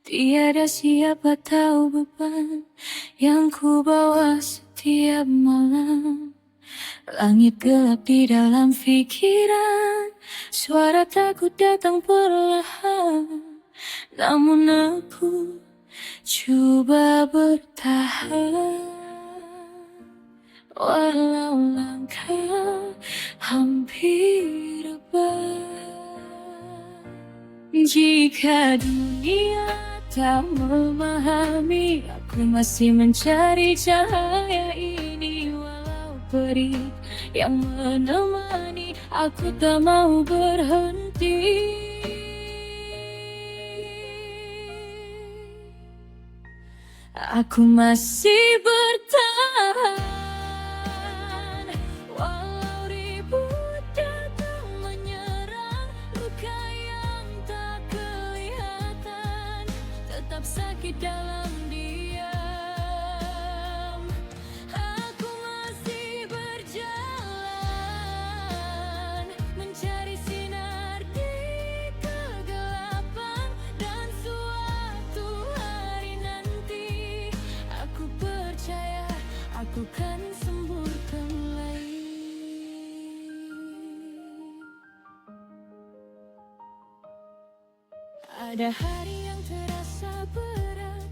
Tiada siapa tahu beban yang ku bawa setiap malam. Langit gelap di dalam pikiran, suara takut datang perlahan. Namun aku coba bertahan, walau langkah hampir rebah. Jika dunia tak memahami, aku masih mencari cahaya ini. Walau perih yang menemani, aku tak mau berhenti. Aku masih bertahan, walau ribut datang menyerang. Luka yang tak kelihatan tetap sakit dalam diam. Aku masih berjalan, mencari sinar di kegelapan. Dan suatu hari nanti aku percaya aku kan sembuh kembali. Ada hari yang terasa berat,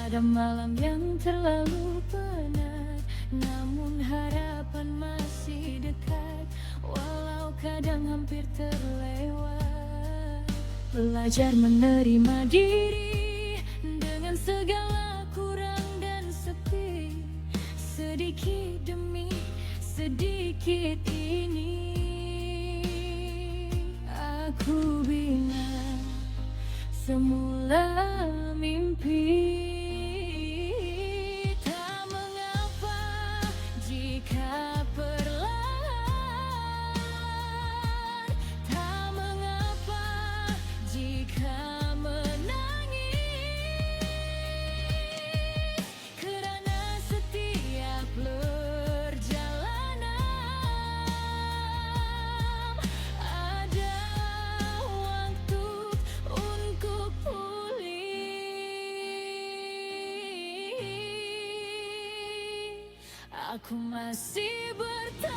ada malam yang terlalu penat. Namun harapan masih dekat, walau kadang hampir terlewat. Belajar menerima diri dengan segala kurang dan sepi. Sedikit demi sedikit ini aku bina semula mimpi. Tak mengapa jika perlahan, tak mengapa jika menangis. Kerana setiap perjalanan ada waktu untuk pulih. Aku masih bertahan,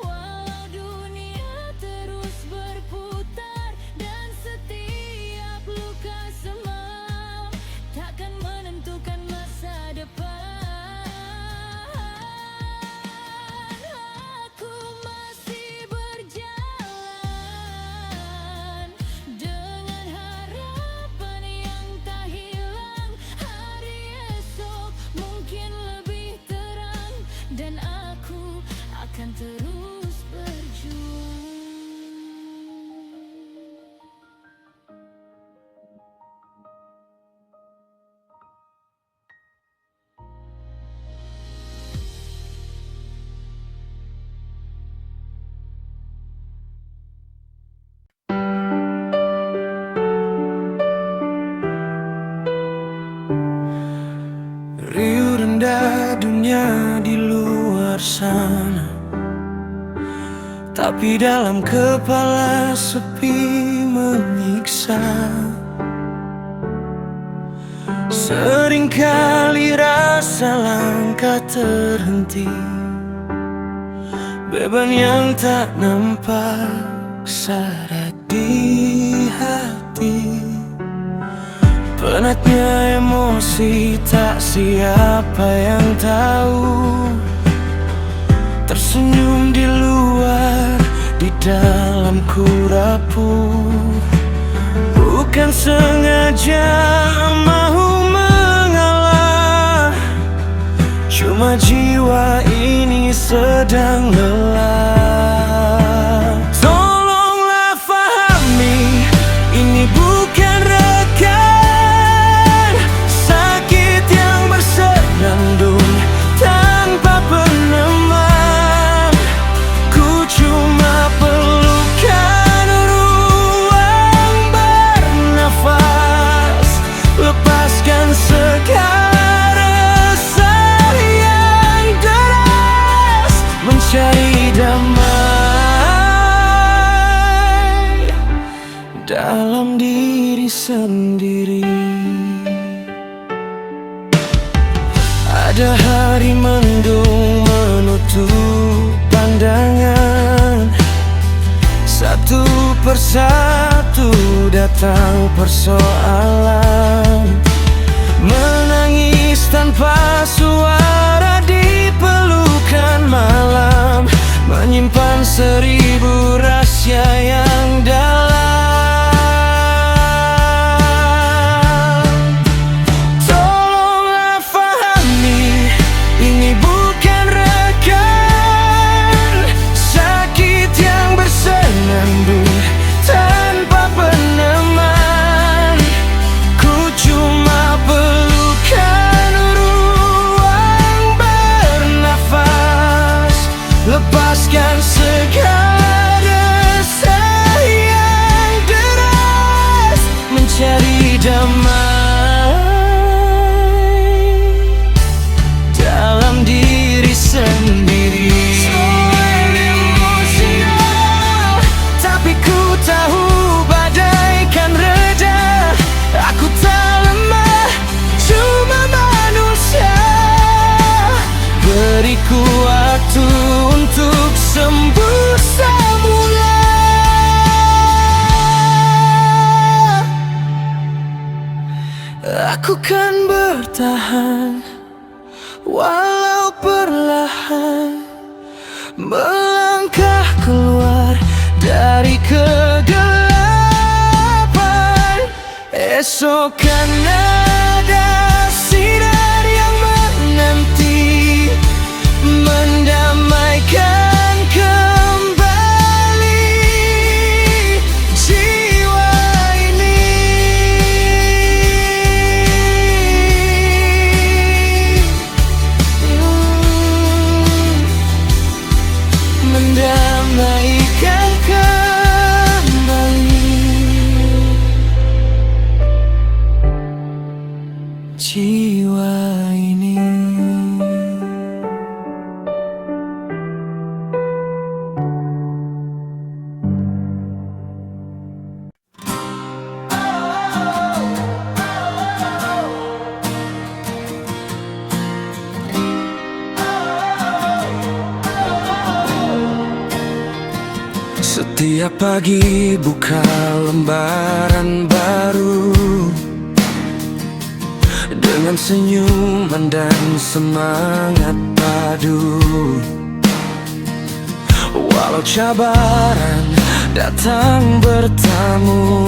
walau dunia terus berputar. Dan setiap luka semam takkan menentukan masa depan. Aku masih berjalan dengan harapan yang tak hilang. Hari esok mungkin lebih terang, dan aku akan terus berjuang. Riuh rendah dunia di luar sana, tapi dalam kepala sepi menyiksa. Seringkali rasa langkah terhenti, beban yang tak nampak syarat di hati. Penatnya emosi, tak siapa yang tahu. Tersenyum di luar, di dalam ku rapuh. Bukan sengaja mahu mengalah, cuma jiwa ini sedang lelah. Tolonglah fahami, ini bukan rekan sakit yang bersenandung tanpa penenang. Ku cuma perlukan ruang bernafas, lepaskan segala resah yang deras, mencari damai. dalam diri sendiri. Ada hari mendung menutup pandangan, satu persatu datang persoalan, menangis tanpa suara di pelukan malam, menyimpan 1000 rahasia yang dalam. Tolonglah fahami, ini bukan rekan sakit yang bersenandung tanpa peneman. Ku cuma pelukan ruang bernafas, lepaskan segala resah yang deras, mencari damai dalam diri sendiri. Soal emosional, tapi ku tahu badai kan reda. Aku tak lemah, cuma manusia. Beriku waktu untuk sembuh semula. Aku kan bertahan, walau perlahan, melangkah keluar dari kegelapan. Esok kan ada sinar yang menanti, mendamaikan kembali jiwa ini. Mendamaikan kembali jiwa ini. Setiap pagi buka lembaran baru, dengan senyuman dan semangat padu. Walau cabaran datang bertamu,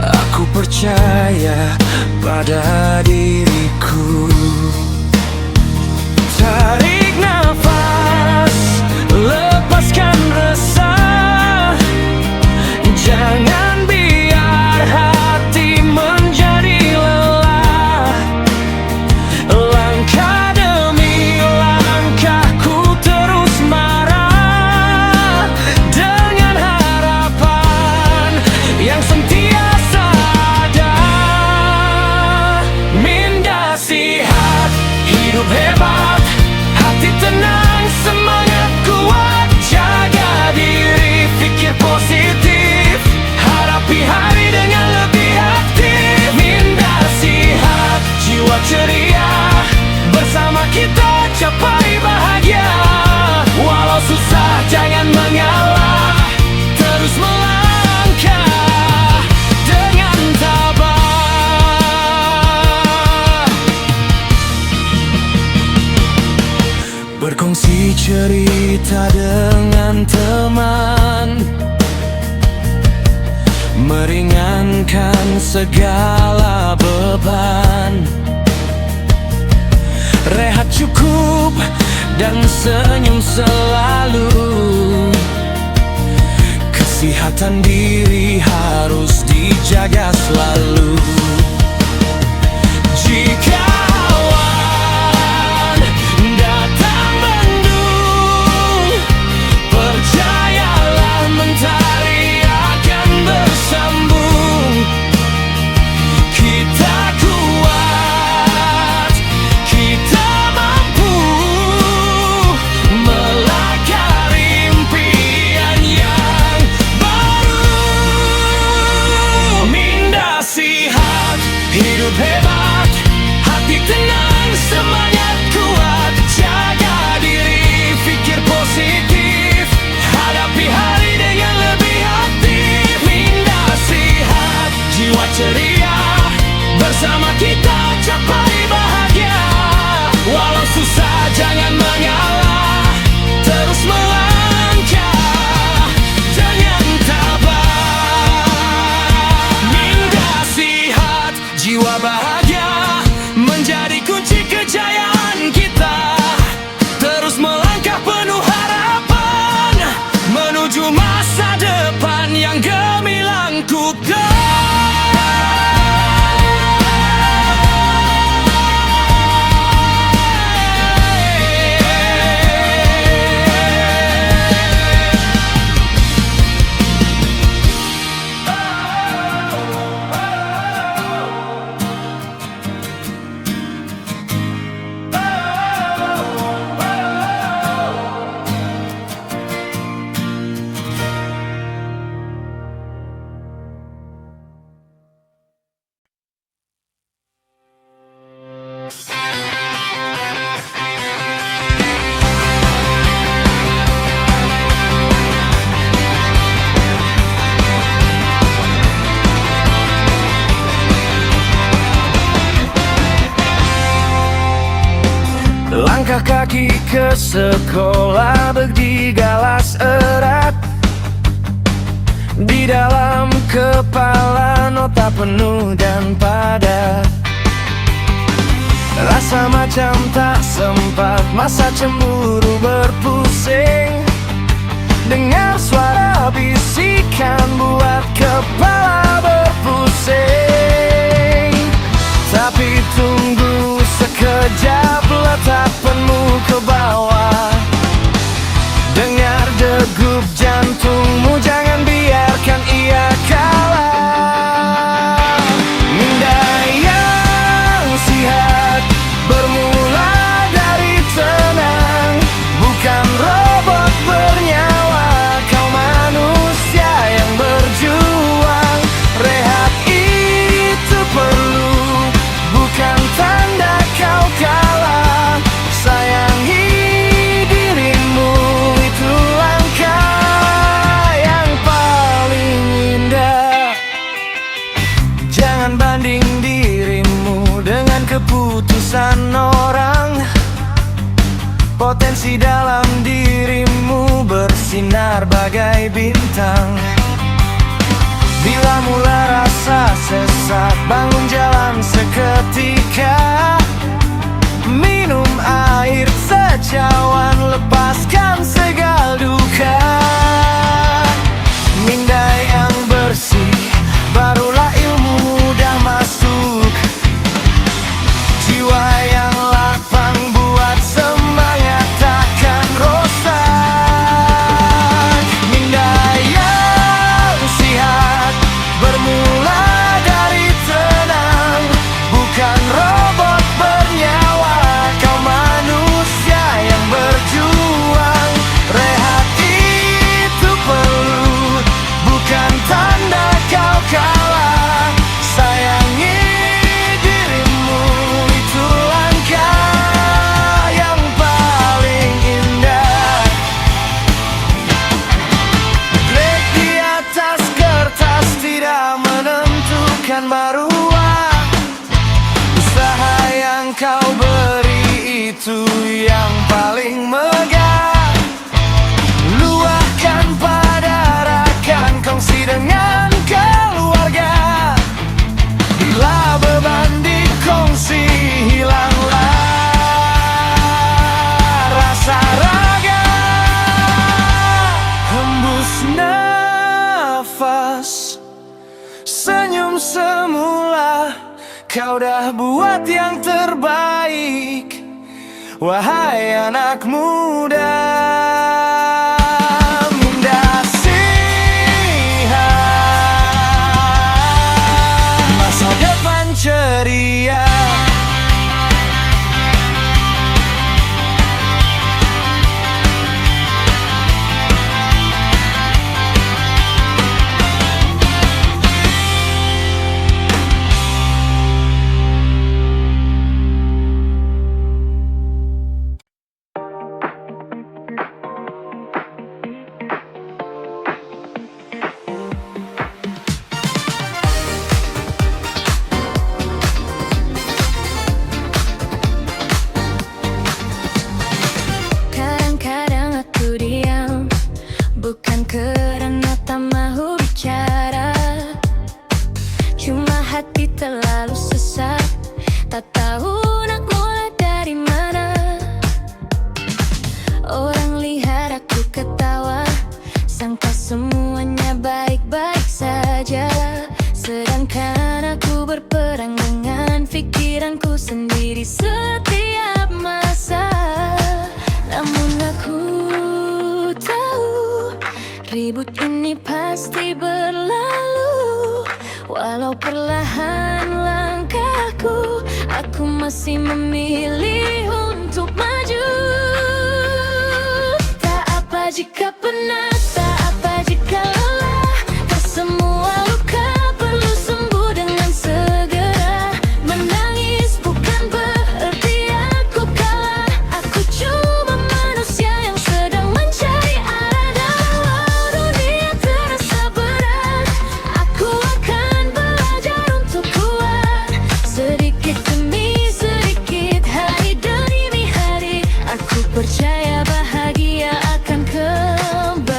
aku percaya pada diriku. Tarik nafas, lepaskan resah, jangan biar hati menjadi lelah. Langkah demi langkah ku terus marah, dengan harapan yang sentiasa ada. Minda sihat, hidup hebat, hati tenang, semangat kuat, jaga diri, pikir positif, hadapi hari dengan lebih aktif. Minda sihat, jiwa ceria, bersama kita capai bahagia. Walau susah jangan mengalah, terus melangkah dengan tabah. Berkongsi cerita dengan teman, meringankan segala beban. Rehat cukup dan senyum selalu, kesehatan diri harus dijaga selalu. Jika awan datang mendung, percayalah mentari akan bersambung. Kita kuat, kita mampu melangkah impian yang baru. Bersama kita capai bahagia. Walau susah jangan mengalah, terus melangkah dengan tabah. Minda sihat, jiwa bahagia menjadi kunci kejayaan kita. Terus melangkah penuh harapan menuju masa depan yang gemilang kuda. Langkah kaki ke sekolah berdigalas erat. Di dalam kepala nota penuh dan padat. Rasa macam tak sempat, masa cemburu berpusing. Dengar suara bisikan buat kepala berpusing. Tapi tunggu sekejap, letakkanmu ke bawah. Dengar degup jantungmu, jangan biarkan ia kalah. Minda yang sihat bermula dari tenang, bukan robot bernyawa. Kau manusia yang berjuang. Rehat itu perlu, bukan tanda kau kalah. Sayangi dirimu, itu langkah yang paling indah. Jangan banding dirimu dengan keputusan orang. Potensi dalam dirimu bersinar bagai bintang. Bila mula rasa sesat, bangun jalan seketika. Minum air secawan, lepaskan segala duka. Minda yang bersih, barulah ilmu mudah masuk. Jiwa yang lapang buat semangat takkan rosak. Minda yang sihat bermula dari tenang, bukan robot bernyawa. Kau manusia yang berjuang. Rehat itu perlu, bukan tanda kau kalah. Sayangi dirimu, itu langkah yang paling indah. Lek di atas kertas tidak menentukan maruah. Usaha yang kau beri itu yang paling megah. Luahkan pada rakan, kongsi dengan keluarga. Bila beban dikongsi, hilanglah rasa raga. Hembus nafas, senyum semula. Kau dah buat yang terbaik, wahai anak muda. Minda sihat, masa depan ceria. Walau perlahan langkahku, aku masih memilih untuk maju. Tak apa jika penat, tak apa jika lelah, tak semua luka perlu sembuh dengan segera. Menangis bukan berarti aku kalah, aku cuma manusia yang sedang mencari arah. Walau dunia terasa berat, aku akan belajar untuk kuat. Sedikit demi sedikit, hari demi hari, aku percaya bahagia akan kembali.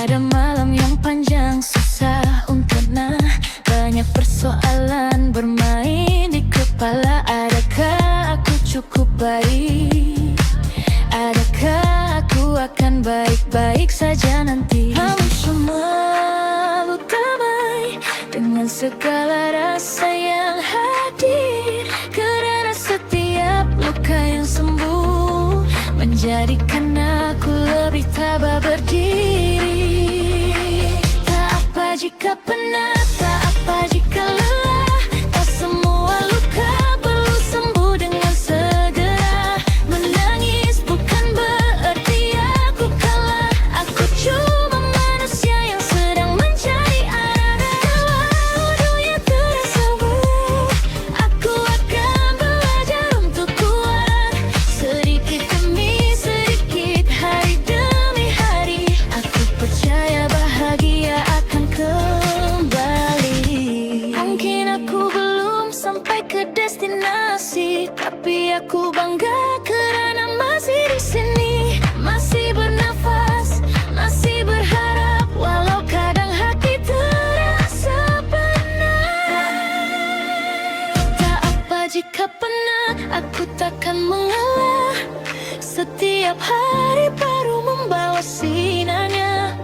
Ada malam yang panjang, susah untuk tenang, banyak persoalan bermain di kepala. Adakah aku cukup baik? Adakah aku akan baik-baik saja nanti? Kamu selalu damai dengan segala rasa yang hadir, karena setiap luka yang sembuh menjadikan aku lebih tabah berdiri. Tak apa jika penat, tak apa jika lelah, tak semua luka perlu sembuh dengan segera. Menangis bukan berarti aku kalah, aku cuma manusia yang sedang mencari arah. Walau dunia terasa berat, aku akan belajar untuk kuat. Sedikit demi sedikit, hari demi hari, aku percaya bahagia akan kembali. Mungkin aku belum sampai ke destinasi, tapi aku bangga karena masih di sini, masih bernafas, masih berharap. Walau kadang hati terasa penat, tak apa jika penat, aku takkan mengalah. Setiap hari baru membawa sinarnya.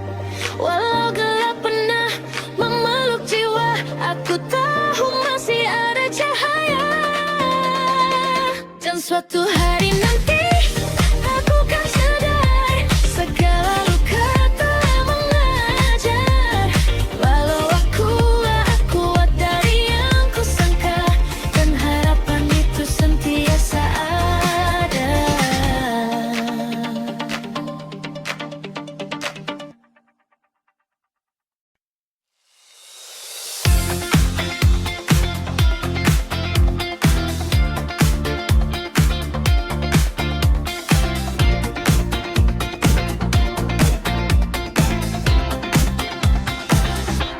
Walau gelap pernah memeluk jiwa, aku tahu masih ada cahaya. Dan suatu hari nanti aku kan sadar, segala luka telah mengajar. Walau aku tak kuat dari yang kusangka, dan harapan itu sentiasa ada.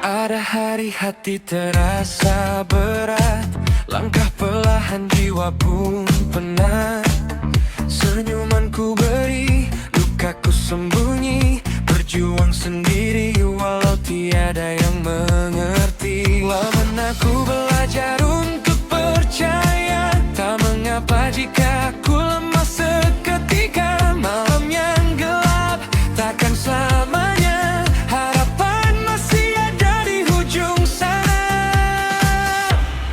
Ada hari hati terasa berat, langkah perlahan jiwa pun penat. Senyumanku beri, lukaku sembunyi, berjuang sendiri walau tiada yang mengerti. Lama aku belajar untuk percaya, tak mengapa jika aku lemah seketika. Malam yang gelap takkan selamanya, harapan masih ada di ujung sana.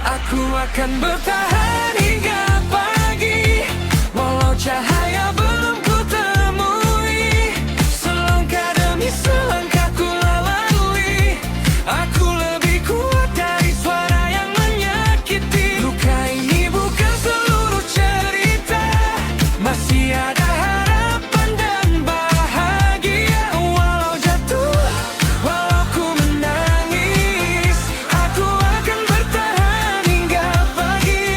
Aku akan bertahan hingga pagi, walau cahaya belum ku temui. Selangkah demi selangkah ku lalui, aku lebih kuat dari suara yang menyakiti. Luka ini bukan seluruh cerita, masih ada harapan dan bahagia. Walau jatuh, walau ku menangis, aku akan bertahan hingga pagi.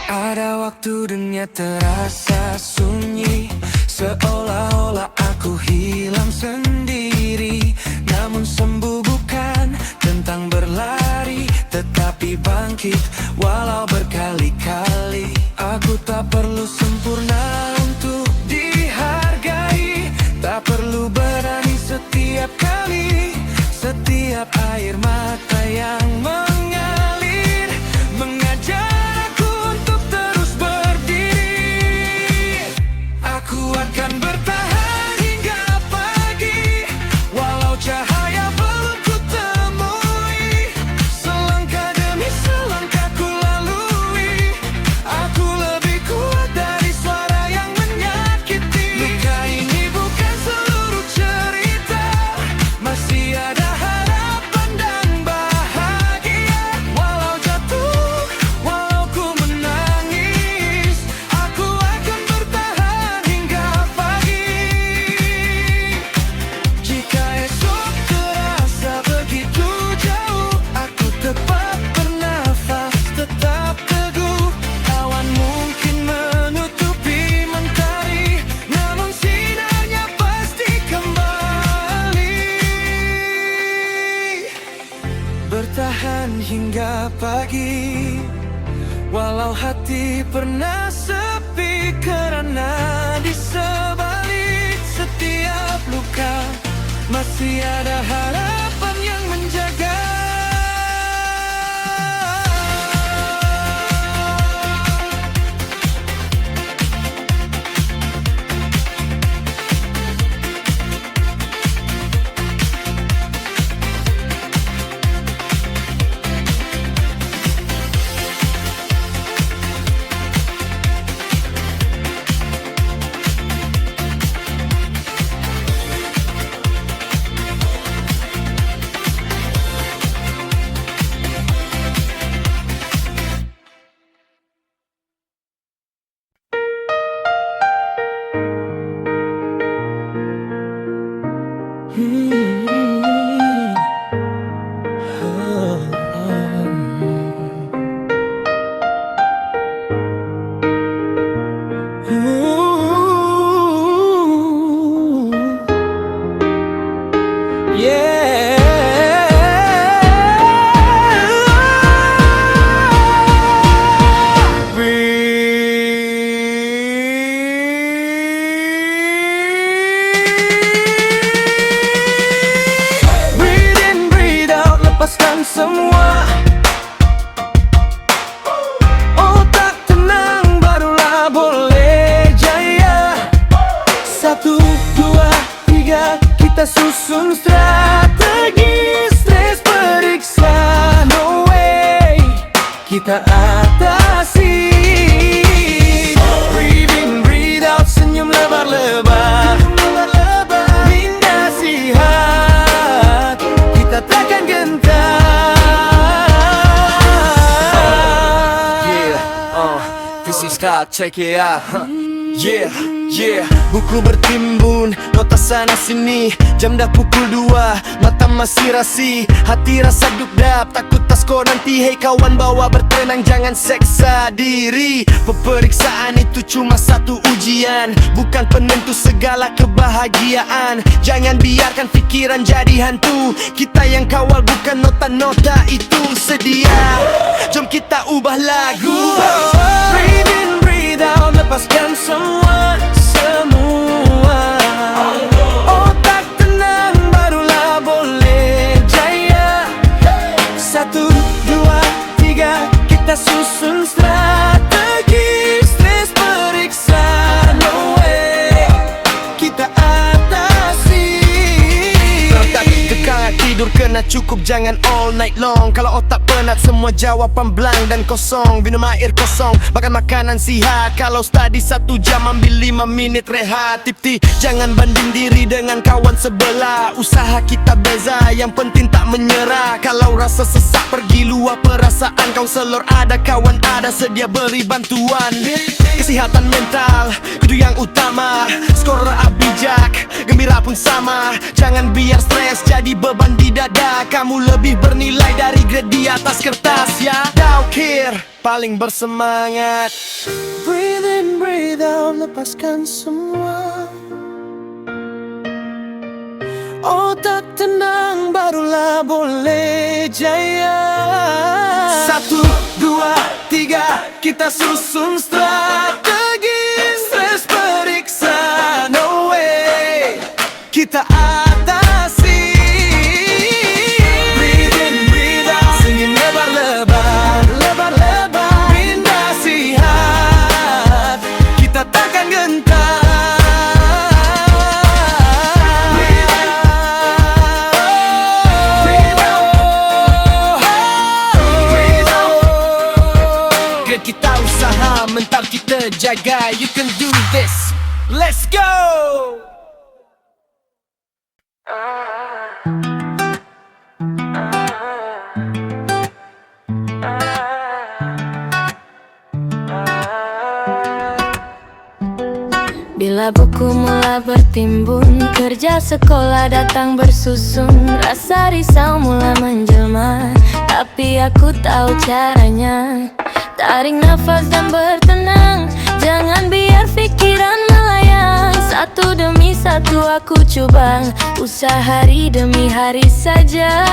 Ada waktu dunia terasa sunyi, seolah-olah aku hilang sendiri. Namun sembuh bukan tentang berlari, tetapi bangkit walau berkali-kali. Aku tak perlu sempurna untuk dihargai, tak perlu berani setiap kali. Setiap air mata yang mengalir mengajar aku untuk terus berdiri. Aku akan bertahan hingga pagi, walau cahaya belum ku temui. Selangkah demi selangkah ku lalui, aku lebih kuat dari suara yang menyakiti. Luka ini bukan pagi, walau hati pernah sepi, karena di sebalik setiap luka masih ada harapan yang menjaga. Lepaskan semua, otak tenang barulah boleh jaya. 1, 2, 3, kita susun strategi. Stres periksa, no way, kita atasi. Breathe in, breathe out, senyum lebar-lebar. Nasihat, kita takkan gentar. This is God, check it out. Yeah, yeah. Buku bertimbun, nota sana sini. Jam dah pukul 2, mata masih rasi. Hati rasa duk-dap, takut tas kau nanti. Hey kawan, bawa bertenang, jangan seksa diri. Peperiksaan itu cuma satu ujian, bukan penentu segala kebahagiaan. Jangan biarkan pikiran jadi hantu. Kita yang kawal bukan nota-nota itu. Sedia, jom kita ubah lagu. Breathe in, breathe out, lepaskan semua. Otak tenang barulah boleh jaya. 1, 2, 3, kita susun strategi. Stres periksa, no way, kita atasi. Tak kekal tidur kena cukup, jangan all night long. Kalau otak penat semua jawapan blank dan kosong. Minum air kosong, makan makanan sihat. Kalau study 1 jam ambil 5 minit rehat. Tipti jangan banding diri dengan kawan sebelah. Usaha kita beza, yang penting tak menyerah. Kalau rasa sesak pergi luar perasaan. Kaunselor ada, kawan ada, sedia beri bantuan. Kesihatan mental kudu yang utama. Skor bijak, gembira pun sama. Jangan biar stres jadi beban di dada. Kamu lebih bernilai dari grade di atas kertas ya. Daukir paling bersemangat. Breathe in, breathe out, lepaskan semua. Otak tenang barulah boleh jaya. 1, 2, 3, kita susun strategi. Stres periksa, no way, kita atasi. Breathe in, breathe out, senyum lebar-lebar. Nasihat, kita takkan gentar. Kita usaha, mental kita jaga. You can do this, let's go. Bila buku mula bertimbun, kerja sekolah datang bersusun. Rasa risau mula menjelma, tapi aku tahu caranya. Tarik nafas dan bertenang, jangan biar pikiran melayang. Satu demi satu aku coba, usaha hari demi hari saja.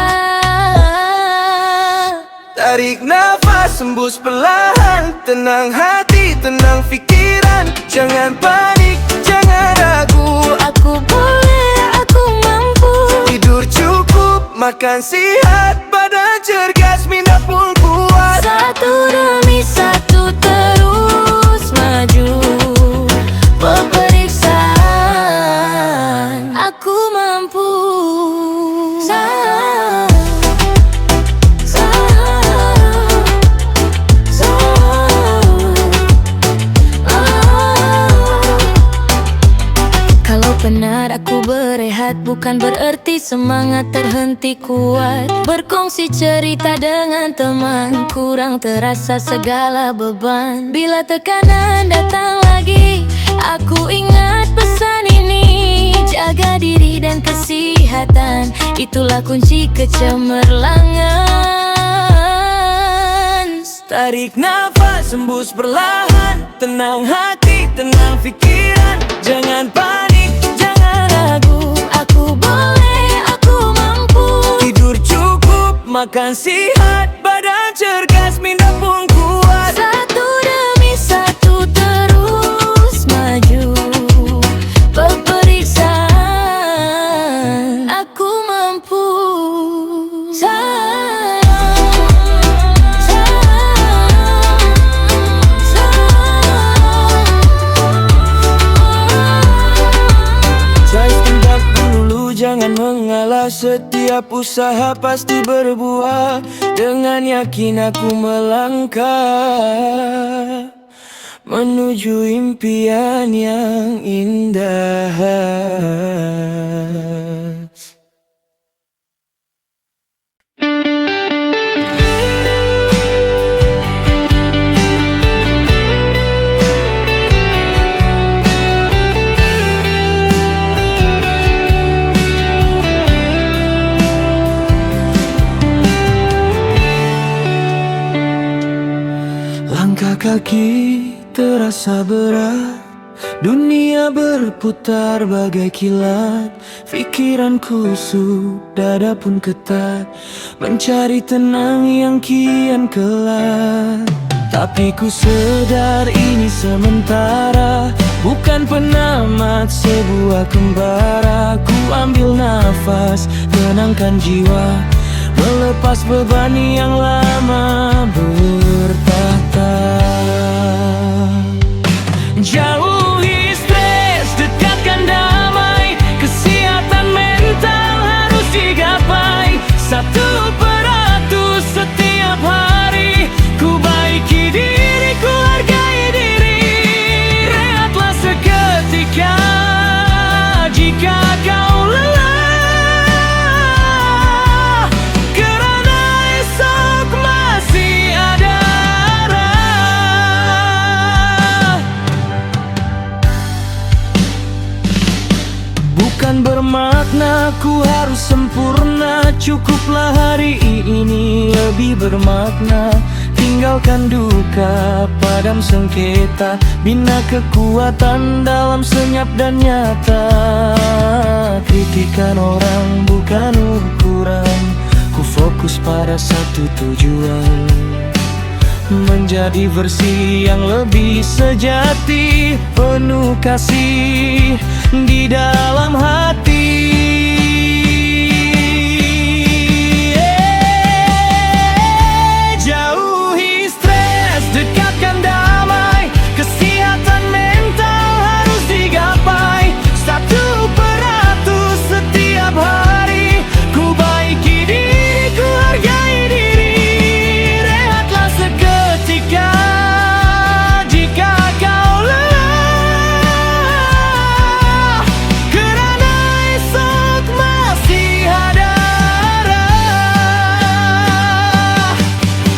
Tarik nafas, hembus perlahan. Tenang hati, tenang pikiran. Jangan panik, jangan ragu. Aku boleh, aku mampu. Tidur cukup, makan sehat, badan cergas, minda pun kuat. Satu demi satu terus maju. Pemeriksaan, aku mampu. Kalau benar aku berehat, bukan berarti semangat terhenti kuat. Berkongsi cerita dengan teman, kurang terasa segala beban. Bila tekanan datang lagi, aku ingat pesan ini. Jaga diri dan kesehatan, itulah kunci kecemerlangan. Tarik nafas, hembus perlahan. Tenang hati, tenang pikiran. Jangan panik, jangan ragu. Aku boleh, aku mampu. Tidur cukup, makan sehat, badan cergas, minda pun kuat. Satu demi satu terus maju. Pemeriksaan, aku mampu. Jangan mengalah, setiap usaha pasti berbuah. Dengan yakin aku melangkah menuju impian yang indah. Langkah kaki terasa berat, dunia berputar bagai kilat. Pikiranku kusut, dada pun ketat, mencari tenang yang kian kelak. Tapi ku sadar ini sementara, bukan penamat sebuah kembara. Ku ambil nafas, tenangkan jiwa, melepas beban yang lama bertahta. Jauhi stres, dekatkan damai. Kesehatan mental harus digapai. 1% setiap hari. Ku baiki diri, ku hargai diri. Rehatlah seketika jika kau lelah, karena esok masih ada arah. Bukan bermakna ku harus sempurna, cukuplah hari ini lebih bermakna. Tinggalkan duka, padam sengketa, bina kekuatan dalam senyap dan nyata. Kritikan orang bukan ukuran, ku fokus pada satu tujuan, menjadi versi yang lebih sejati, penuh kasih di dalam hati. Jauhi stres, dekatkan damai. Kesehatan mental harus digapai. 1% setiap hari. Ku baiki diri, ku hargai diri. Rehatlah seketika jika kau lelah, kerana esok masih ada arah.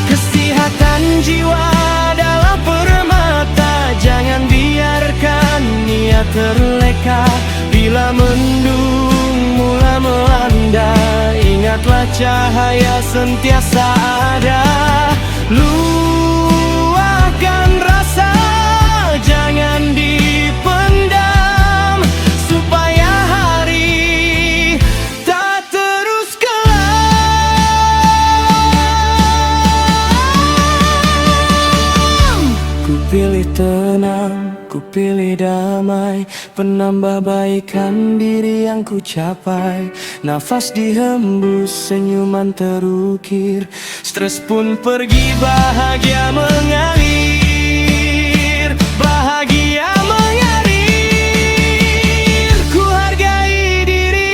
Kesehatan jiwa adalah permata, jangan biarkan niat terleka. Bila mendung mula melanda, ingatlah cahaya sentiasa ada. Luahkan rasa, jangan dipendam, supaya hari tak terus kelam. pilih damai, penambah baikan diri yang ku capai. Nafas dihembus, senyuman terukir, stres pun pergi, bahagia mengalir, bahagia mengalir. Ku hargai diri.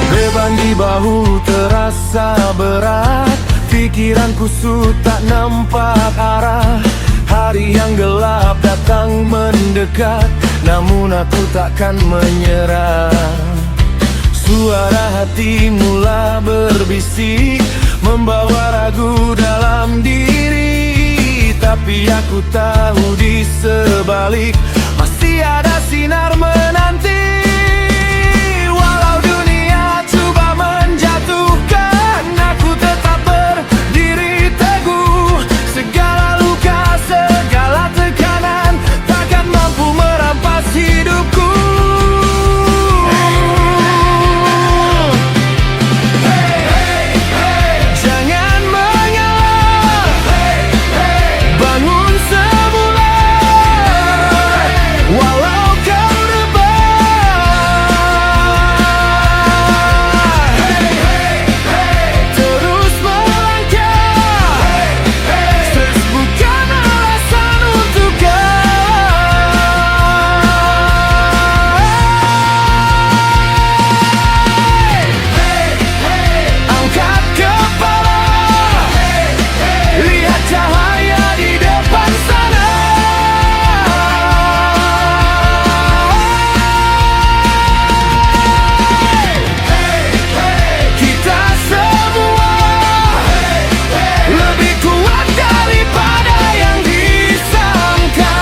Beban di bahu terasa berat, pikiranku tak nampak arah. Hari yang gelap datang mendekat, namun aku takkan menyerah. Suara hati mula berbisik, membawa ragu dalam diri. Tapi aku tahu di sebalik masih ada sinar menanti. Walau dunia coba menjatuhkan, aku tetap berdiri teguh. Segala luka, segala tekanan takkan mampu merampas hidupku. Jangan mengalah, bangun semula. Walau kau rebah, terus melangkah. Stres bukan alasan untuk angkat kepala, lihat cahaya di depan sana. Kita semua lebih kuat daripada yang disangka.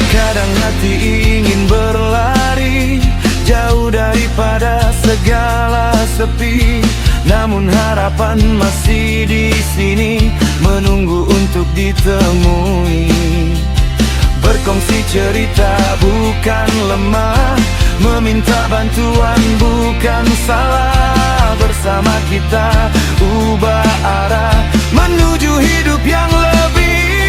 Kadang hati ingin berlari jauh daripada segala sepi, namun harapan masih di sini, menunggu untuk ditemui. Berkongsi cerita bukan lemah, meminta bantuan bukan salah. Bersama kita ubah arah menuju hidup yang lebih